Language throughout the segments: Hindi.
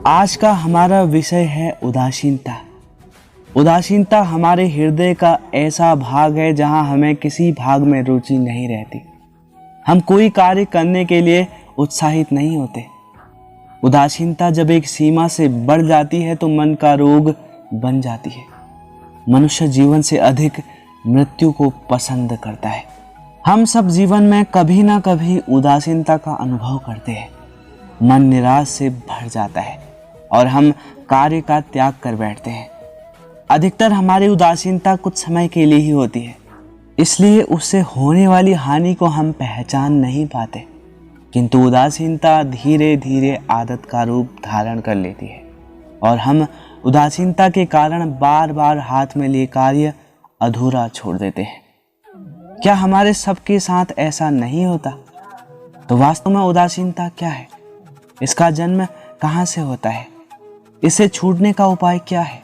आज का हमारा विषय है उदासीनता। उदासीनता हमारे हृदय का ऐसा भाग है जहां हमें किसी भाग में रुचि नहीं रहती। हम कोई कार्य करने के लिए उत्साहित नहीं होते। उदासीनता जब एक सीमा से बढ़ जाती है तो मन का रोग बन जाती है। मनुष्य जीवन से अधिक मृत्यु को पसंद करता है। हम सब जीवन में कभी ना कभी उदासीनता का अनुभव करते हैं। मन निराश से भर जाता है और हम कार्य का त्याग कर बैठते हैं। अधिकतर हमारी उदासीनता कुछ समय के लिए ही होती है, इसलिए उससे होने वाली हानि को हम पहचान नहीं पाते। किंतु उदासीनता धीरे धीरे आदत का रूप धारण कर लेती है और हम उदासीनता के कारण बार बार हाथ में लिए कार्य अधूरा छोड़ देते हैं। क्या हमारे सबके साथ ऐसा नहीं होता? तो वास्तव में उदासीनता क्या है? इसका जन्म कहाँ से होता है? इसे छूटने का उपाय क्या है?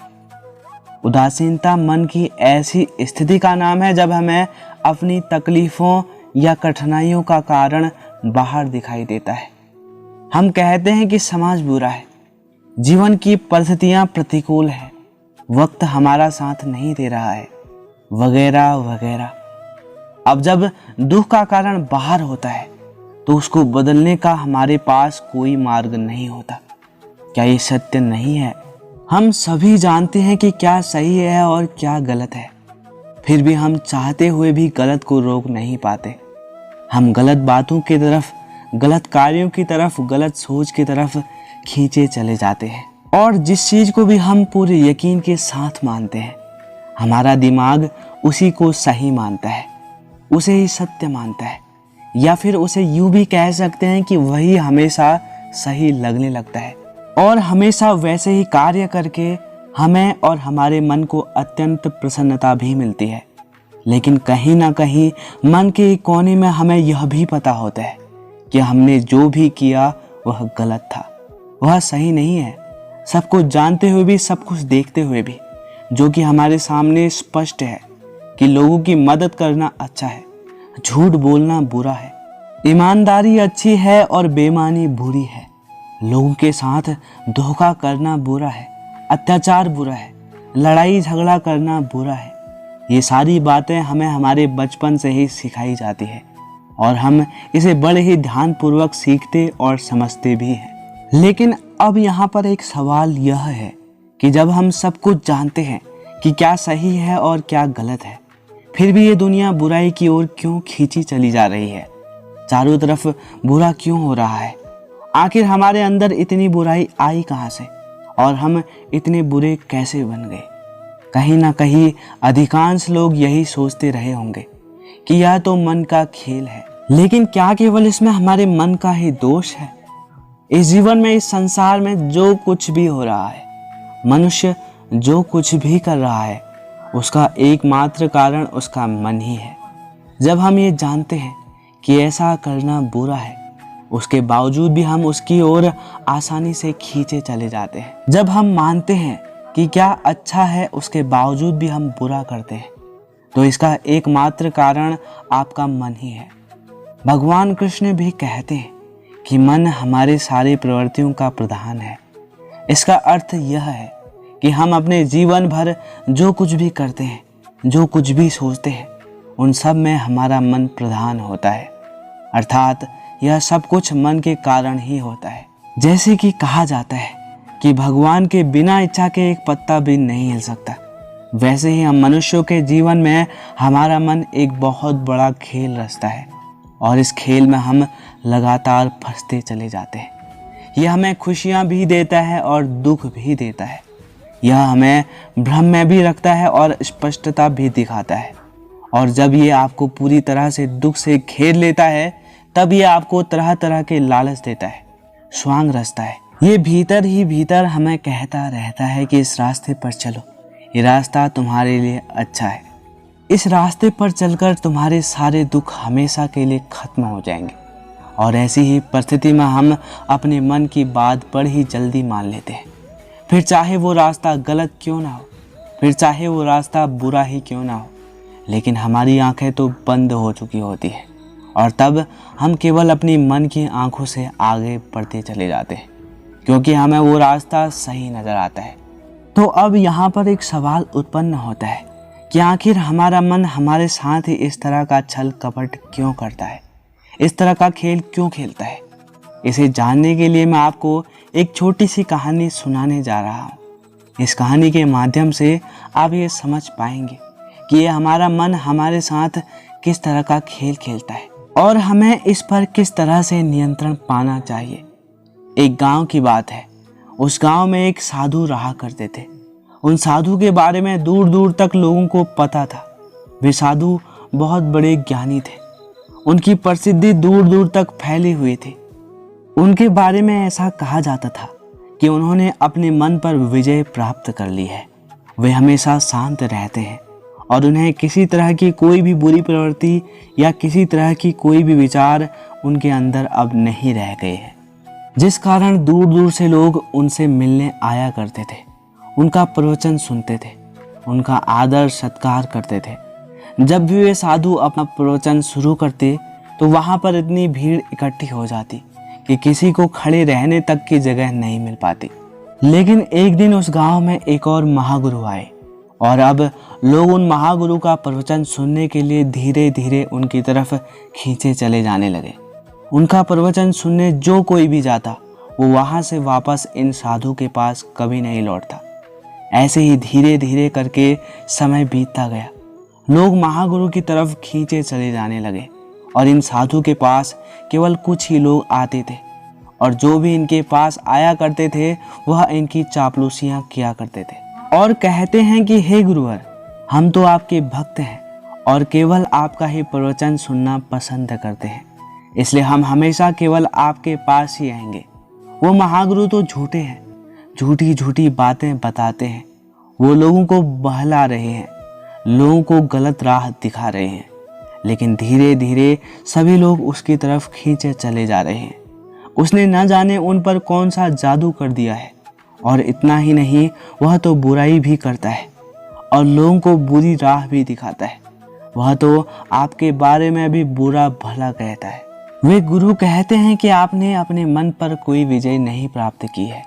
उदासीनता मन की ऐसी स्थिति का नाम है जब हमें अपनी तकलीफों या कठिनाइयों का कारण बाहर दिखाई देता है। हम कहते हैं कि समाज बुरा है, जीवन की परिस्थितियां प्रतिकूल है, वक्त हमारा साथ नहीं दे रहा है, वगैरह वगैरह। अब जब दुख का कारण बाहर होता है तो उसको बदलने का हमारे पास कोई मार्ग नहीं होता। क्या ये सत्य नहीं है? हम सभी जानते हैं कि क्या सही है और क्या गलत है, फिर भी हम चाहते हुए भी गलत को रोक नहीं पाते। हम गलत बातों की तरफ, गलत कार्यों की तरफ, गलत सोच की तरफ खींचे चले जाते हैं। और जिस चीज को भी हम पूरे यकीन के साथ मानते हैं, हमारा दिमाग उसी को सही मानता है, उसे ही सत्य मानता है, या फिर उसे यूं भी कह सकते हैं कि वही हमेशा सही लगने लगता है और हमेशा वैसे ही कार्य करके हमें और हमारे मन को अत्यंत प्रसन्नता भी मिलती है। लेकिन कहीं ना कहीं मन के एक कोने में हमें यह भी पता होता है कि हमने जो भी किया वह गलत था, वह सही नहीं है। सब कुछ जानते हुए भी, सब कुछ देखते हुए भी, जो कि हमारे सामने स्पष्ट है कि लोगों की मदद करना अच्छा है, झूठ बोलना बुरा है, ईमानदारी अच्छी है और बेईमानी बुरी है, लोगों के साथ धोखा करना बुरा है, अत्याचार बुरा है, लड़ाई झगड़ा करना बुरा है। ये सारी बातें हमें हमारे बचपन से ही सिखाई जाती है और हम इसे बड़े ही ध्यानपूर्वक सीखते और समझते भी हैं। लेकिन अब यहाँ पर एक सवाल यह है कि जब हम सब कुछ जानते हैं कि क्या सही है और क्या गलत है, फिर भी ये दुनिया बुराई की ओर क्यों खींची चली जा रही है? चारों तरफ बुरा क्यों हो रहा है? आखिर हमारे अंदर इतनी बुराई आई कहाँ से और हम इतने बुरे कैसे बन गए? कहीं ना कहीं अधिकांश लोग यही सोचते रहे होंगे कि यह तो मन का खेल है। लेकिन क्या केवल इसमें हमारे मन का ही दोष है? इस जीवन में, इस संसार में जो कुछ भी हो रहा है, मनुष्य जो कुछ भी कर रहा है, उसका एकमात्र कारण उसका मन ही है। जब हम ये जानते हैं कि ऐसा करना बुरा है, उसके बावजूद भी हम उसकी ओर आसानी से खींचे चले जाते हैं। जब हम मानते हैं कि क्या अच्छा है, उसके बावजूद भी हम बुरा करते हैं, तो इसका एकमात्र कारण आपका मन ही है। भगवान कृष्ण भी कहते हैं कि मन हमारे सारे प्रवृत्तियों का प्रधान है। इसका अर्थ यह है कि हम अपने जीवन भर जो कुछ भी करते हैं, जो कुछ भी सोचते हैं, उन सब में हमारा मन प्रधान होता है। अर्थात यह सब कुछ मन के कारण ही होता है। जैसे कि कहा जाता है कि भगवान के बिना इच्छा के एक पत्ता भी नहीं हिल सकता, वैसे ही हम मनुष्यों के जीवन में हमारा मन एक बहुत बड़ा खेल रचता है और इस खेल में हम लगातार फंसते चले जाते हैं। यह हमें खुशियां भी देता है और दुख भी देता है। यह हमें भ्रम में भी रखता है और स्पष्टता भी दिखाता है। और जब ये आपको पूरी तरह से दुख से घेर लेता है, तब ये आपको तरह तरह के लालच देता है, स्वांग रचता है। ये भीतर ही भीतर हमें कहता रहता है कि इस रास्ते पर चलो, ये रास्ता तुम्हारे लिए अच्छा है, इस रास्ते पर चलकर तुम्हारे सारे दुख हमेशा के लिए खत्म हो जाएंगे। और ऐसी ही परिस्थिति में हम अपने मन की बात बड़ी ही जल्दी मान लेते हैं, फिर चाहे वो रास्ता गलत क्यों ना हो, फिर चाहे वो रास्ता बुरा ही क्यों ना हो। लेकिन हमारी आंखें तो बंद हो चुकी होती है और तब हम केवल अपनी मन की आंखों से आगे बढ़ते चले जाते हैं, क्योंकि हमें वो रास्ता सही नज़र आता है। तो अब यहाँ पर एक सवाल उत्पन्न होता है कि आखिर हमारा मन हमारे साथ ही इस तरह का छल कपट क्यों करता है, इस तरह का खेल क्यों खेलता है। इसे जानने के लिए मैं आपको एक छोटी सी कहानी सुनाने जा रहा हूँ। इस कहानी के माध्यम से आप ये समझ पाएंगे कि ये हमारा मन हमारे साथ किस तरह का खेल खेलता है और हमें इस पर किस तरह से नियंत्रण पाना चाहिए। एक गांव की बात है। उस गांव में एक साधु रहा करते थे। उन साधु के बारे में दूर दूर तक लोगों को पता था। वे साधु बहुत बड़े ज्ञानी थे। उनकी प्रसिद्धि दूर दूर तक फैली हुई थी। उनके बारे में ऐसा कहा जाता था कि उन्होंने अपने मन पर विजय प्राप्त कर ली है। वे हमेशा शांत रहते हैं और उन्हें किसी तरह की कोई भी बुरी प्रवृत्ति या किसी तरह की कोई भी विचार उनके अंदर अब नहीं रह गए हैं, जिस कारण दूर दूर से लोग उनसे मिलने आया करते थे, उनका प्रवचन सुनते थे, उनका आदर सत्कार करते थे। जब भी वे साधु अपना प्रवचन शुरू करते तो वहाँ पर इतनी भीड़ इकट्ठी हो जाती कि किसी को खड़े रहने तक की जगह नहीं मिल पाती। लेकिन एक दिन उस गांव में एक और महागुरु आए और अब लोग उन महागुरु का प्रवचन सुनने के लिए धीरे धीरे उनकी तरफ खींचे चले जाने लगे। उनका प्रवचन सुनने जो कोई भी जाता वो वहाँ से वापस इन साधु के पास कभी नहीं लौटता। ऐसे ही धीरे धीरे करके समय बीतता गया। लोग महागुरु की तरफ खींचे चले जाने लगे और इन साधु के पास केवल कुछ ही लोग आते थे और जो भी इनके पास आया करते थे वह इनकी चापलूसियां किया करते थे और कहते हैं कि हे गुरुवर, हम तो आपके भक्त हैं और केवल आपका ही प्रवचन सुनना पसंद करते हैं, इसलिए हम हमेशा केवल आपके पास ही आएंगे। वो महागुरु तो झूठे हैं, झूठी झूठी बातें बताते हैं। वो लोगों को बहला रहे हैं, लोगों को गलत राह दिखा रहे हैं। लेकिन धीरे धीरे सभी लोग उसकी तरफ खींचे चले जा रहे हैं। उसने न जाने उन पर कौन सा जादू कर दिया है। और इतना ही नहीं, वह तो बुराई भी करता है और लोगों को बुरी राह भी दिखाता है। वह तो आपके बारे में भी बुरा भला कहता है। वे गुरु कहते हैं कि आपने अपने मन पर कोई विजय नहीं प्राप्त की है।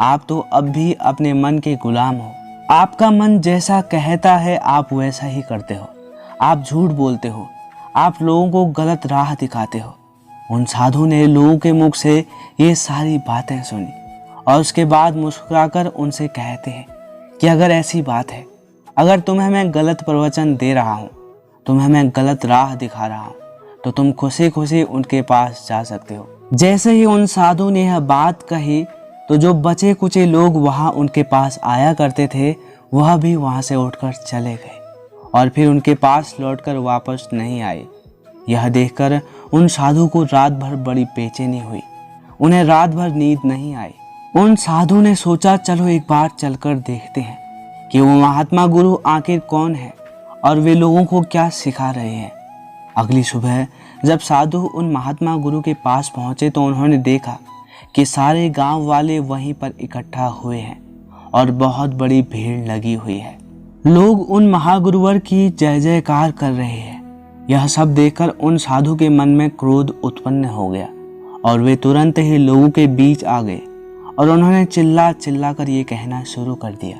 आप तो अब भी अपने मन के गुलाम हो। आपका मन जैसा कहता है आप वैसा ही करते हो। आप झूठ बोलते हो, आप लोगों को गलत राह दिखाते हो। उन साधु ने लोगों के मुख से ये सारी बातें सुनी और उसके बाद मुस्कुराकर उनसे कहते हैं कि अगर ऐसी बात है, अगर तुम्हें मैं गलत प्रवचन दे रहा हूँ, तुम्हें मैं गलत राह दिखा रहा हूँ, तो तुम खुशी खुशी उनके पास जा सकते हो। जैसे ही उन साधु ने यह बात कही तो जो बचे कुचे लोग वहाँ उनके पास आया करते थे वह भी वहाँ से उठकर चले गए और फिर उनके पास लौटकर वापस नहीं आए। यह देखकर उन साधु को रात भर बड़ी बेचैनी हुई। उन्हें रात भर नींद नहीं आई। उन साधु ने सोचा चलो एक बार चलकर देखते हैं कि वो महात्मा गुरु आखिर कौन है और वे लोगों को क्या सिखा रहे हैं। अगली सुबह जब साधु उन महात्मा गुरु के पास पहुंचे तो उन्होंने देखा कि सारे गांव वाले वहीं पर इकट्ठा हुए हैं और बहुत बड़ी भीड़ लगी हुई है। लोग उन महागुरुवर की जय जयकार कर रहे हैं। यह सब देखकर उन साधु के मन में क्रोध उत्पन्न हो गया और वे तुरंत ही लोगों के बीच आ गए और उन्होंने चिल्ला चिल्ला कर ये कहना शुरू कर दिया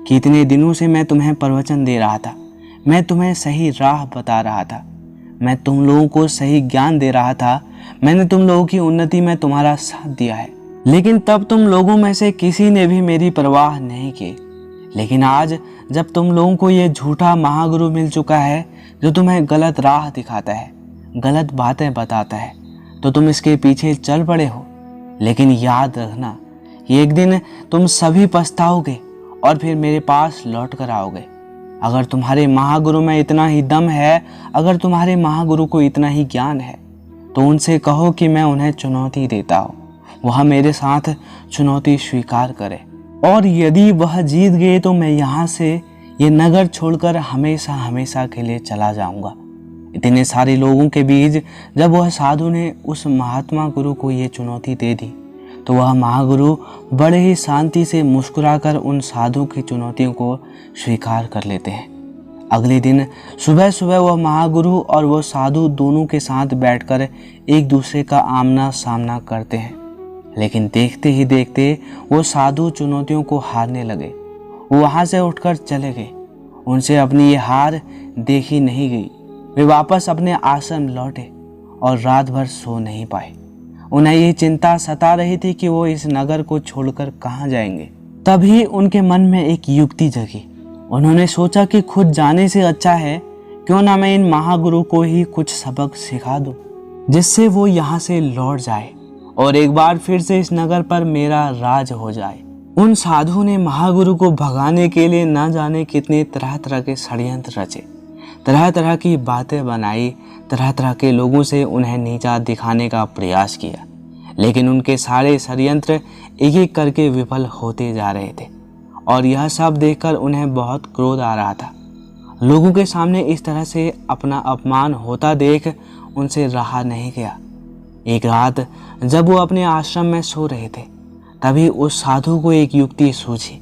कि इतने दिनों से मैं तुम्हें प्रवचन दे रहा था, मैं तुम्हें सही राह बता रहा था, मैं तुम लोगों को सही ज्ञान दे रहा था, मैंने तुम लोगों की उन्नति में तुम्हारा साथ दिया है, लेकिन तब तुम लोगों में से किसी ने भी मेरी परवाह नहीं की। लेकिन आज जब तुम लोगों को ये झूठा महागुरु मिल चुका है जो तुम्हें गलत राह दिखाता है, गलत बातें बताता है, तो तुम इसके पीछे चल पड़े हो। लेकिन याद रखना कि एक दिन तुम सभी पछताओगे और फिर मेरे पास लौट कर आओगे। अगर तुम्हारे महागुरु में इतना ही दम है, अगर तुम्हारे महागुरु को इतना ही ज्ञान है, तो उनसे कहो कि मैं उन्हें चुनौती देता हूँ, वह मेरे साथ चुनौती स्वीकार करे और यदि वह जीत गए तो मैं यहाँ से ये नगर छोड़कर हमेशा हमेशा के लिए चला जाऊंगा। इतने सारे लोगों के बीच जब वह साधु ने उस महात्मा गुरु को ये चुनौती दे दी तो वह महागुरु बड़े ही शांति से मुस्कुराकर उन साधु की चुनौतियों को स्वीकार कर लेते हैं। अगले दिन सुबह सुबह वह महागुरु और वह साधु दोनों के साथ बैठकर एक दूसरे का आमना सामना करते हैं। लेकिन देखते ही देखते वो साधु चुनौतियों को हारने लगे। वो वहाँ से उठकर चले गए। उनसे अपनी ये हार देखी नहीं गई। वे वापस अपने आश्रम लौटे और रात भर सो नहीं पाए। उन्हें ये चिंता सता रही थी कि वो इस नगर को छोड़कर कहाँ जाएंगे। तभी उनके मन में एक युक्ति जगी। उन्होंने सोचा कि खुद जाने से अच्छा है क्यों ना मैं इन महागुरु को ही कुछ सबक सिखा दूं, जिससे वो यहाँ से लौट जाए और एक बार फिर से इस नगर पर मेरा राज हो जाए। उन साधु ने महागुरु को भगाने के लिए न जाने कितने तरह तरह के षड्यंत्र रचे, तरह तरह की बातें बनाई, तरह तरह के लोगों से उन्हें नीचा दिखाने का प्रयास किया। लेकिन उनके सारे षड्यंत्र एक एक करके विफल होते जा रहे थे और यह सब देखकर उन्हें बहुत क्रोध आ रहा था। लोगों के सामने इस तरह से अपना अपमान होता देख उनसे रहा नहीं गया। एक रात जब वो अपने आश्रम में सो रहे थे, तभी उस साधु को एक युक्ति सूझी।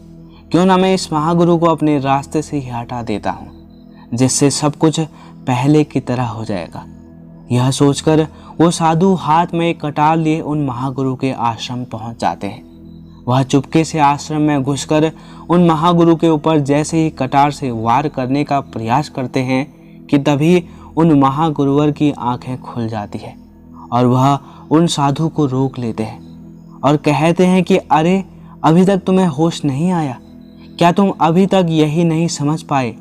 क्यों ना मैं इस महागुरु को अपने रास्ते से ही हटा देता हूँ, जिससे सब कुछ पहले की तरह हो जाएगा। यह सोचकर वो साधु हाथ में एक कटार लिए उन महागुरु के आश्रम पहुंच जाते हैं। वह चुपके से आश्रम में घुसकर उन महागुरु के ऊपर जैसे ही कटार से वार करने का प्रयास करते हैं कि तभी उन महागुरुवर की आंखें खुल जाती है और वह उन साधु को रोक लेते हैं और कहते हैं कि अरे, अभी तक तुम्हें होश नहीं आया? क्या तुम अभी तक यही नहीं समझ पाए?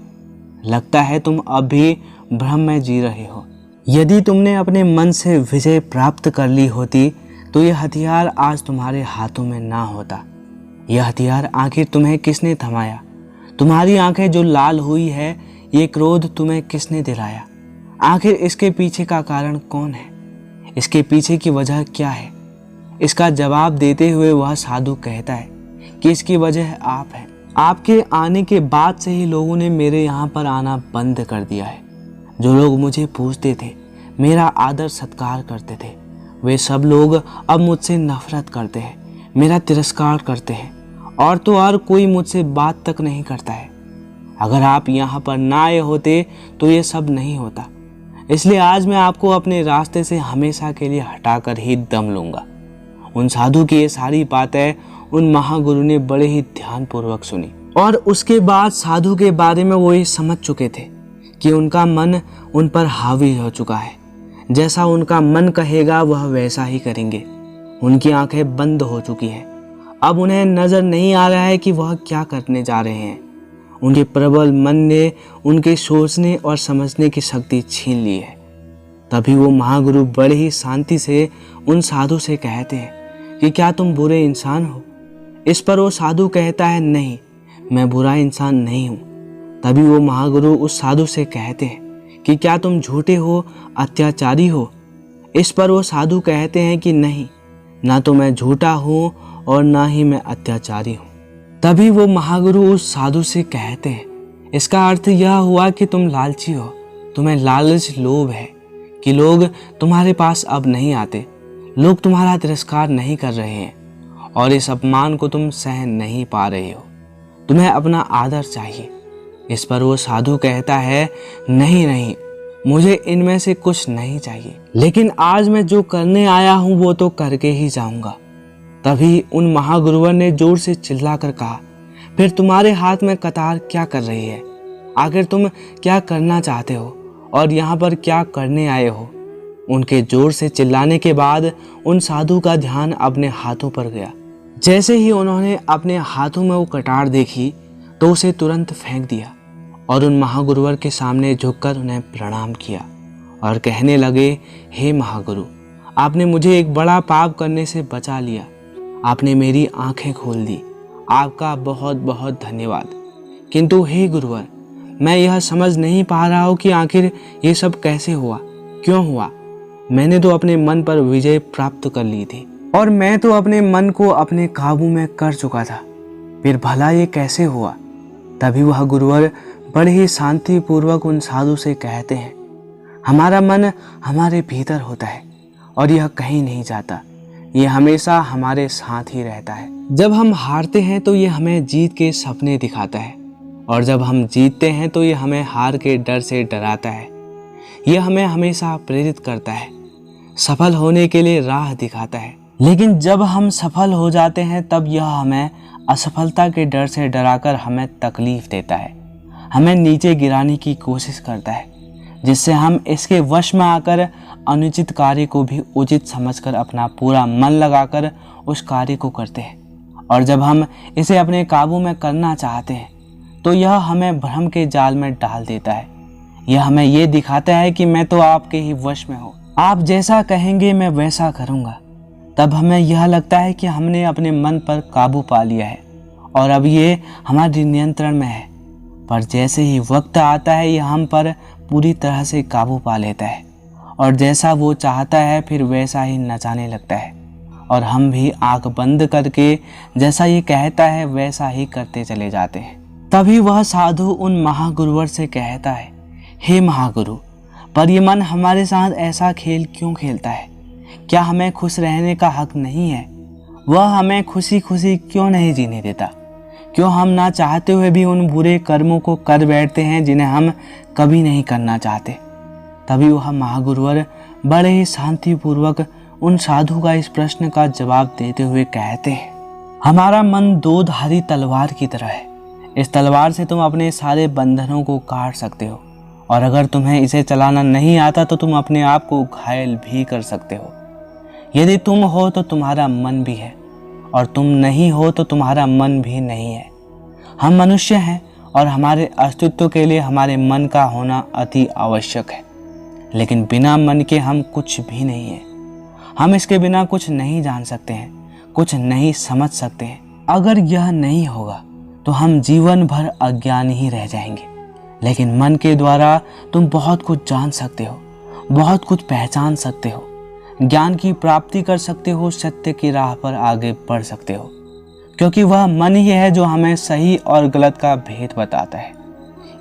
लगता है तुम अब भी भ्रम में जी रहे हो। यदि तुमने अपने मन से विजय प्राप्त कर ली होती तो यह हथियार आज तुम्हारे हाथों में ना होता। यह हथियार आखिर तुम्हें किसने थमाया? तुम्हारी आंखें जो लाल हुई है, ये क्रोध तुम्हें किसने दिलाया? आखिर इसके पीछे का कारण कौन है? इसके पीछे की वजह क्या है? इसका जवाब देते हुए वह साधु कहता है कि इसकी वजह आप हैं। आपके आने के बाद से ही लोगों ने मेरे यहाँ पर आना बंद कर दिया है। जो लोग मुझे पूजते थे, मेरा आदर सत्कार करते थे, वे सब लोग अब मुझसे नफरत करते हैं, मेरा तिरस्कार करते हैं और तो और कोई मुझसे बात तक नहीं करता है। अगर आप यहाँ पर ना आए होते तो ये सब नहीं होता। इसलिए आज मैं आपको अपने रास्ते से हमेशा के लिए हटाकर ही दम लूँगा। उन साधु की ये सारी बातें उन महागुरु ने बड़े ही ध्यानपूर्वक सुनी और उसके बाद साधु के बारे में वो ये समझ चुके थे कि उनका मन उन पर हावी हो चुका है। जैसा उनका मन कहेगा वह वैसा ही करेंगे। उनकी आंखें बंद हो चुकी हैं। अब उन्हें नजर नहीं आ रहा है कि वह क्या करने जा रहे हैं। उनके प्रबल मन ने उनके सोचने और समझने की शक्ति छीन ली है। तभी वो महागुरु बड़े ही शांति से उन साधु से कहते हैं कि क्या तुम बुरे इंसान हो? इस पर वो साधु कहता है, नहीं, मैं बुरा इंसान नहीं हूँ। तभी वो महागुरु उस साधु से कहते हैं कि क्या तुम झूठे हो, अत्याचारी हो? इस पर वो साधु कहते हैं कि नहीं, ना तो मैं झूठा हूँ और ना ही मैं अत्याचारी हूँ। तभी वो महागुरु उस साधु से कहते हैं, इसका अर्थ यह हुआ कि तुम लालची हो, तुम्हें लालच लोभ है कि लोग तुम्हारे पास अब नहीं आते, लोग तुम्हारा तिरस्कार नहीं कर रहे हैं और इस अपमान को तुम सहन नहीं पा रहे हो। तुम्हें अपना आदर चाहिए। इस पर वो साधु कहता है, नहीं नहीं, मुझे इनमें से कुछ नहीं चाहिए, लेकिन आज मैं जो करने आया हूँ वो तो करके ही जाऊंगा। तभी उन महागुरुवर ने जोर से चिल्लाकर कहा, फिर तुम्हारे हाथ में कतार क्या कर रही है? आखिर तुम क्या करना चाहते हो और यहाँ पर क्या करने आए हो? उनके जोर से चिल्लाने के बाद उन साधु का ध्यान अपने हाथों पर गया। जैसे ही उन्होंने अपने हाथों में वो कटार देखी तो उसे तुरंत फेंक दिया और उन महागुरुवर के सामने झुककर उन्हें प्रणाम किया और कहने लगे, हे महागुरु, आपने मुझे एक बड़ा पाप करने से बचा लिया। आपने मेरी आंखें खोल दी। आपका बहुत बहुत धन्यवाद। किंतु हे गुरुवर, मैं यह समझ नहीं पा रहा हूँ कि आखिर ये सब कैसे हुआ, क्यों हुआ? मैंने तो अपने मन पर विजय प्राप्त कर ली थी और मैं तो अपने मन को अपने काबू में कर चुका था, फिर भला ये कैसे हुआ? तभी वह गुरुवर बड़े ही शांतिपूर्वक उन साधु से कहते हैं, हमारा मन हमारे भीतर होता है और यह कहीं नहीं जाता। ये हमेशा हमारे साथ ही रहता है। जब हम हारते हैं तो ये हमें जीत के सपने दिखाता है और जब हम जीतते हैं तो ये हमें हार के डर से डराता है। ये हमें हमेशा प्रेरित करता है, सफल होने के लिए राह दिखाता है। लेकिन जब हम सफल हो जाते हैं तब यह हमें असफलता के डर से डराकर हमें तकलीफ देता है, हमें नीचे गिराने की कोशिश करता है, जिससे हम इसके वश में आकर अनुचित कार्य को भी उचित समझकर अपना पूरा मन लगाकर उस कार्य को करते हैं। और जब हम इसे अपने काबू में करना चाहते हैं तो यह हमें भ्रम के जाल में डाल देता है। यह हमें ये दिखाता है कि मैं तो आपके ही वश में हूँ, आप जैसा कहेंगे मैं वैसा करूँगा। तब हमें यह लगता है कि हमने अपने मन पर काबू पा लिया है और अब ये हमारे नियंत्रण में है। पर जैसे ही वक्त आता है यह हम पर पूरी तरह से काबू पा लेता है और जैसा वो चाहता है फिर वैसा ही नचाने लगता है और हम भी आंख बंद करके जैसा ये कहता है वैसा ही करते चले जाते हैं। तभी वह साधु उन महागुरुवर से कहता है, हे महागुरु, पर ये मन हमारे साथ ऐसा खेल क्यों खेलता है? क्या हमें खुश रहने का हक नहीं है? वह हमें खुशी खुशी क्यों नहीं जीने देता? क्यों हम ना चाहते हुए भी उन बुरे कर्मों को कर बैठते हैं जिन्हें हम कभी नहीं करना चाहते? तभी वह महागुरुवर बड़े ही शांतिपूर्वक उन साधु का इस प्रश्न का जवाब देते हुए कहते हैं, हमारा मन दो धारी तलवार की तरह है। इस तलवार से तुम अपने सारे बंधनों को काट सकते हो और अगर तुम्हें इसे चलाना नहीं आता तो तुम अपने आप को घायल भी कर सकते हो। यदि तुम हो तो तुम्हारा मन भी है और तुम नहीं हो तो तुम्हारा मन भी नहीं है। हम मनुष्य हैं और हमारे अस्तित्व के लिए हमारे मन का होना अति आवश्यक है, लेकिन बिना मन के हम कुछ भी नहीं है। हम इसके बिना कुछ नहीं जान सकते हैं, कुछ नहीं समझ सकते हैं। अगर यह नहीं होगा तो हम जीवन भर अज्ञान ही रह जाएंगे। लेकिन मन के द्वारा तुम बहुत कुछ जान सकते हो, बहुत कुछ पहचान सकते हो, ज्ञान की प्राप्ति कर सकते हो, सत्य की राह पर आगे बढ़ सकते हो, क्योंकि वह मन ही है जो हमें सही और गलत का भेद बताता है।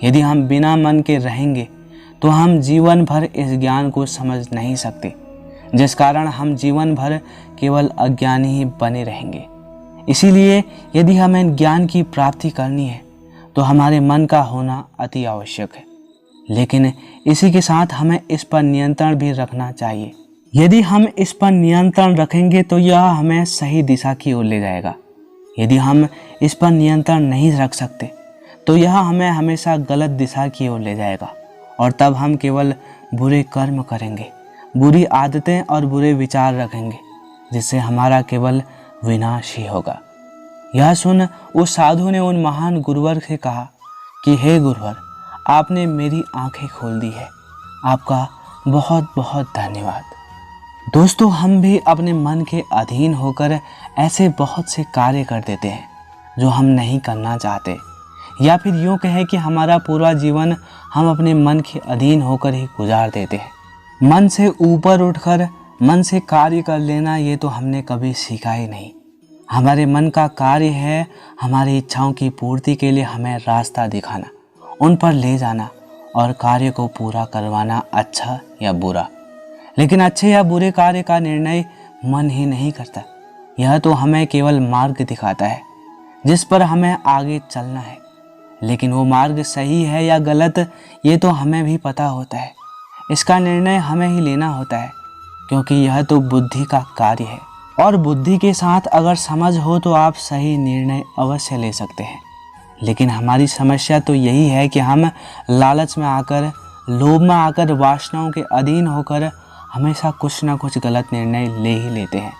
यदि हम बिना मन के रहेंगे तो हम जीवन भर इस ज्ञान को समझ नहीं सकते, जिस कारण हम जीवन भर केवल अज्ञानी ही बने रहेंगे। इसीलिए यदि हमें ज्ञान की प्राप्ति करनी है तो हमारे मन का होना अति आवश्यक है, लेकिन इसी के साथ हमें इस पर नियंत्रण भी रखना चाहिए। यदि हम इस पर नियंत्रण रखेंगे तो यह हमें सही दिशा की ओर ले जाएगा। यदि हम इस पर नियंत्रण नहीं रख सकते तो यह हमें हमेशा गलत दिशा की ओर ले जाएगा और तब हम केवल बुरे कर्म करेंगे, बुरी आदतें और बुरे विचार रखेंगे, जिससे हमारा केवल विनाश ही होगा। यह सुन उस साधु ने उन महान गुरुवर से कहा कि हे गुरुवर, आपने मेरी आंखें खोल दी है, आपका बहुत बहुत धन्यवाद। दोस्तों, हम भी अपने मन के अधीन होकर ऐसे बहुत से कार्य कर देते हैं जो हम नहीं करना चाहते, या फिर यूँ कहें कि हमारा पूरा जीवन हम अपने मन के अधीन होकर ही गुजार देते हैं। मन से ऊपर उठकर मन से कार्य कर लेना ये तो हमने कभी सीखा ही नहीं। हमारे मन का कार्य है हमारी इच्छाओं की पूर्ति के लिए हमें रास्ता दिखाना, उन पर ले जाना और कार्य को पूरा करवाना, अच्छा या बुरा। लेकिन अच्छे या बुरे कार्य का निर्णय मन ही नहीं करता। यह तो हमें केवल मार्ग दिखाता है जिस पर हमें आगे चलना है, लेकिन वो मार्ग सही है या गलत ये तो हमें भी पता होता है। इसका निर्णय हमें ही लेना होता है, क्योंकि यह तो बुद्धि का कार्य है और बुद्धि के साथ अगर समझ हो तो आप सही निर्णय अवश्य ले सकते हैं। लेकिन हमारी समस्या तो यही है कि हम लालच में आकर, लोभ में आकर, वासनाओं के अधीन होकर हमेशा कुछ ना कुछ गलत निर्णय ले ही लेते हैं।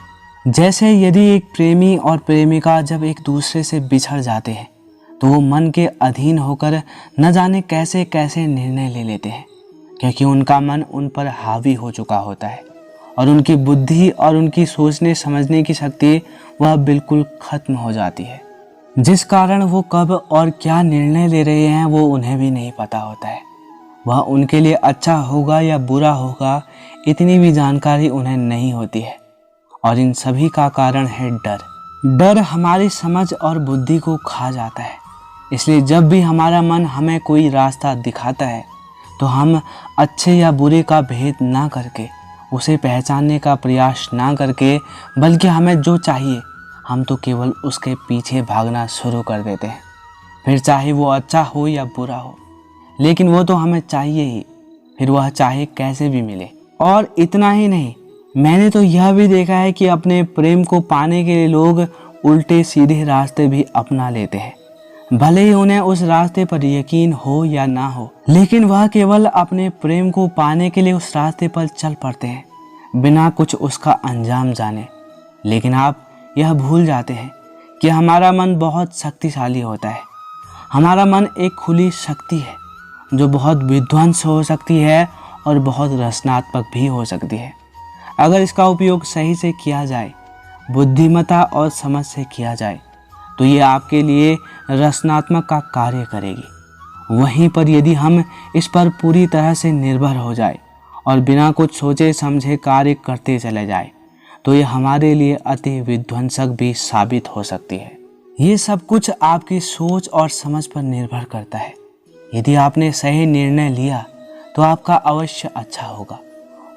जैसे यदि एक प्रेमी और प्रेमिका जब एक दूसरे से बिछड़ जाते हैं तो वो मन के अधीन होकर न जाने कैसे कैसे निर्णय ले लेते हैं, क्योंकि उनका मन उन पर हावी हो चुका होता है और उनकी बुद्धि और उनकी सोचने समझने की शक्ति वह बिल्कुल खत्म हो जाती है, जिस कारण वो कब और क्या निर्णय ले रहे हैं वो उन्हें भी नहीं पता होता है। वह उनके लिए अच्छा होगा या बुरा होगा इतनी भी जानकारी उन्हें नहीं होती है। और इन सभी का कारण है डर। डर हमारी समझ और बुद्धि को खा जाता है। इसलिए जब भी हमारा मन हमें कोई रास्ता दिखाता है तो हम अच्छे या बुरे का भेद ना करके, उसे पहचानने का प्रयास ना करके, बल्कि हमें जो चाहिए हम तो केवल उसके पीछे भागना शुरू कर देते हैं। फिर चाहे वो अच्छा हो या बुरा हो, लेकिन वो तो हमें चाहिए ही, फिर वह चाहे कैसे भी मिले। और इतना ही नहीं, मैंने तो यह भी देखा है कि अपने प्रेम को पाने के लिए लोग उल्टे सीधे रास्ते भी अपना लेते हैं। भले ही उन्हें उस रास्ते पर यकीन हो या ना हो, लेकिन वह केवल अपने प्रेम को पाने के लिए उस रास्ते पर चल पड़ते हैं, बिना कुछ उसका अंजाम जाने। लेकिन आप यह भूल जाते हैं कि हमारा मन बहुत शक्तिशाली होता है। हमारा मन एक खुली शक्ति है जो बहुत विध्वंस हो सकती है और बहुत रचनात्मक भी हो सकती है। अगर इसका उपयोग सही से किया जाए, बुद्धिमत्ता और समझ से किया जाए, तो ये आपके लिए रचनात्मक का कार्य करेगी। वहीं पर यदि हम इस पर पूरी तरह से निर्भर हो जाए और बिना कुछ सोचे समझे कार्य करते चले जाए, तो ये हमारे लिए अति विध्वंसक भी साबित हो सकती है। ये सब कुछ आपकी सोच और समझ पर निर्भर करता है। यदि आपने सही निर्णय लिया तो आपका अवश्य अच्छा होगा,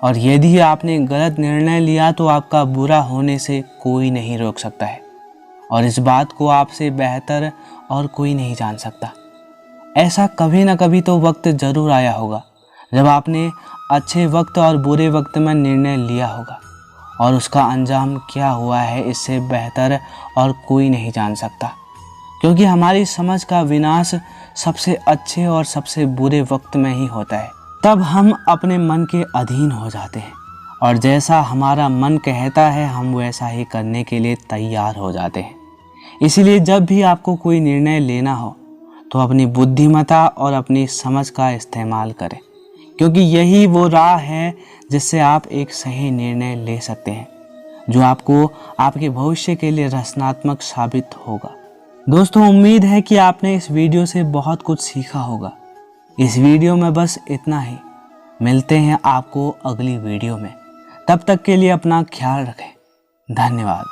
और यदि आपने गलत निर्णय लिया तो आपका बुरा होने से कोई नहीं रोक सकता है, और इस बात को आपसे बेहतर और कोई नहीं जान सकता। ऐसा कभी ना कभी तो वक्त ज़रूर आया होगा जब आपने अच्छे वक्त और बुरे वक्त में निर्णय लिया होगा, और उसका अंजाम क्या हुआ है इससे बेहतर और कोई नहीं जान सकता, क्योंकि हमारी समझ का विनाश सबसे अच्छे और सबसे बुरे वक्त में ही होता है। तब हम अपने मन के अधीन हो जाते हैं, और जैसा हमारा मन कहता है हम वैसा ही करने के लिए तैयार हो जाते हैं। इसीलिए जब भी आपको कोई निर्णय लेना हो तो अपनी बुद्धिमत्ता और अपनी समझ का इस्तेमाल करें, क्योंकि यही वो राह है जिससे आप एक सही निर्णय ले सकते हैं, जो आपको आपके भविष्य के लिए रचनात्मक साबित होगा। दोस्तों, उम्मीद है कि आपने इस वीडियो से बहुत कुछ सीखा होगा। इस वीडियो में बस इतना ही। मिलते हैं आपको अगली वीडियो में। तब तक के लिए अपना ख्याल रखें। धन्यवाद।